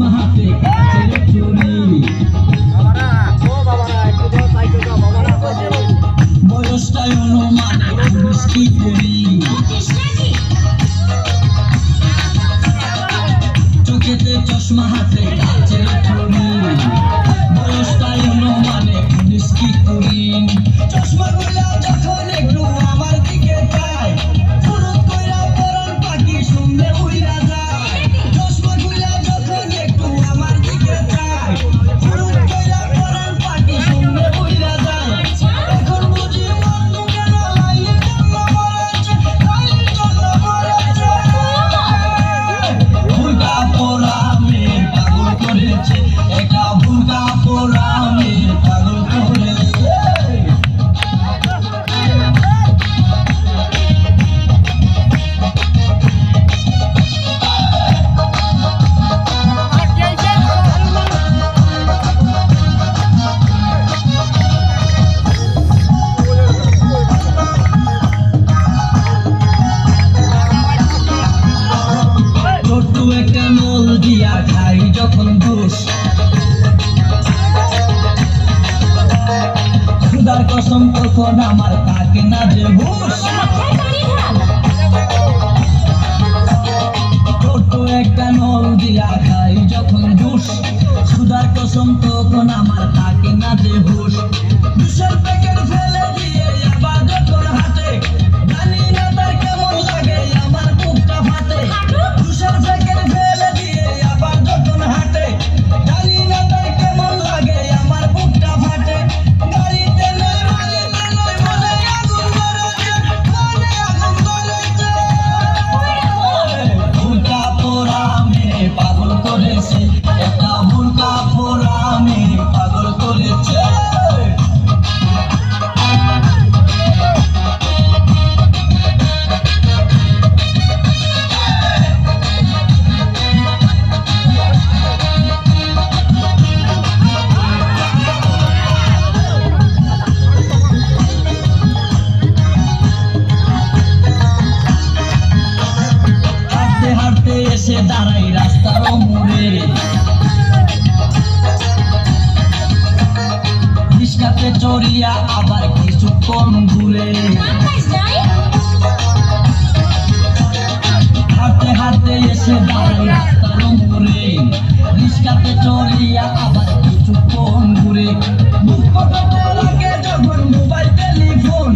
চশমা হাতে কাচের চুড়ি বয়সটাই অনুমানে 19 কি করি চোখেতে চশমা হাতে কাচের চুড়ি বয়সটাই অনুমানে 19 কি করি চশমা গুলা যখন একটু আমার দিকে চায় ফুরুত কইরা পরান পাখি শুনলে উইরা যায় চশমা গুলা যখন একটু আমার দিকে চায় ফুরুত কইরা পরান পাখি শুনলে উইরা যায় এখন বুঝি মন কেন লাইলে জন্য মরেছে লাইলে জন্য মরেছে ভুলকা পোড়া আমি পাগল করেছে একটা ভুলকা পোড়া আমি পাগল করেছে একটা নল দিয়া খাই যখন দোষ খুদার কসম তখন আমার থাকে না যে হুশ ছোট একটা নল দিয়া খাই যখন দোষ খুদার কসম তখন আমার থাকে না যে হুশ দুশোর প্যাকেট ফেলে দিয়ে আবার যখন হাতে জানি না তার কেমন লাগে আমার বুকটা ফাটে দুশোর প্যাকেট ফেলে দিয়ে আবার যখন হাতে জানি না তার কেমন লাগে আমার বুকটা ফাটে গাড়িতে নয় মনে আগুন ধরেছে ভুলকা পোড়া আমি পাগল করেছে একটা ভুলকা পোড়া আমি পাগল করেছে হাঁটতে এসে দাঁড়াই রাস্তার মোড়ে রিস্কাতে চড়িয়া আবার কিছুক্ষণ ঘুরে হাঁটতে এসে দাঁড়াই রাস্তার মোড়ে রিস্কাতে চড়িয়া আবার কিছুক্ষণ ঘুরে যখন মোবাইল টেলিফোন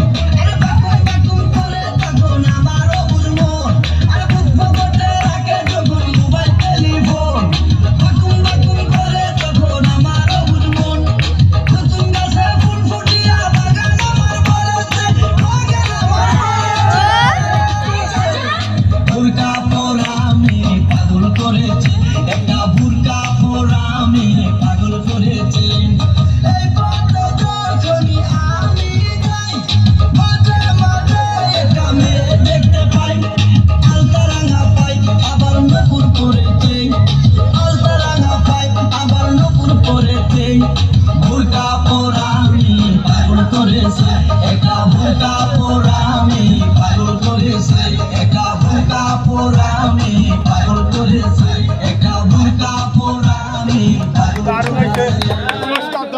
ভুলকা পোড়া আমি পাগল করেছে একটা ভুলকা পোড়া আমি পাগল করেছে এই পথ যখনই আমি যাই মাঝে মাঝে একটা মেয়ে দেখতে পাই আলতা রাঙা পাই আবার নপুর করেছে আলতা রাঙা পাই আবার নপুর করেছে ভুলকা পোড়া আমি পাগল করেছে একটা ভুলকা পোড়া আমি পাগল করেছে একটা ভুলকা পোড়া আমি পাগল করেছে একটা ভুলকা পোড়া আমি পাগল করেছে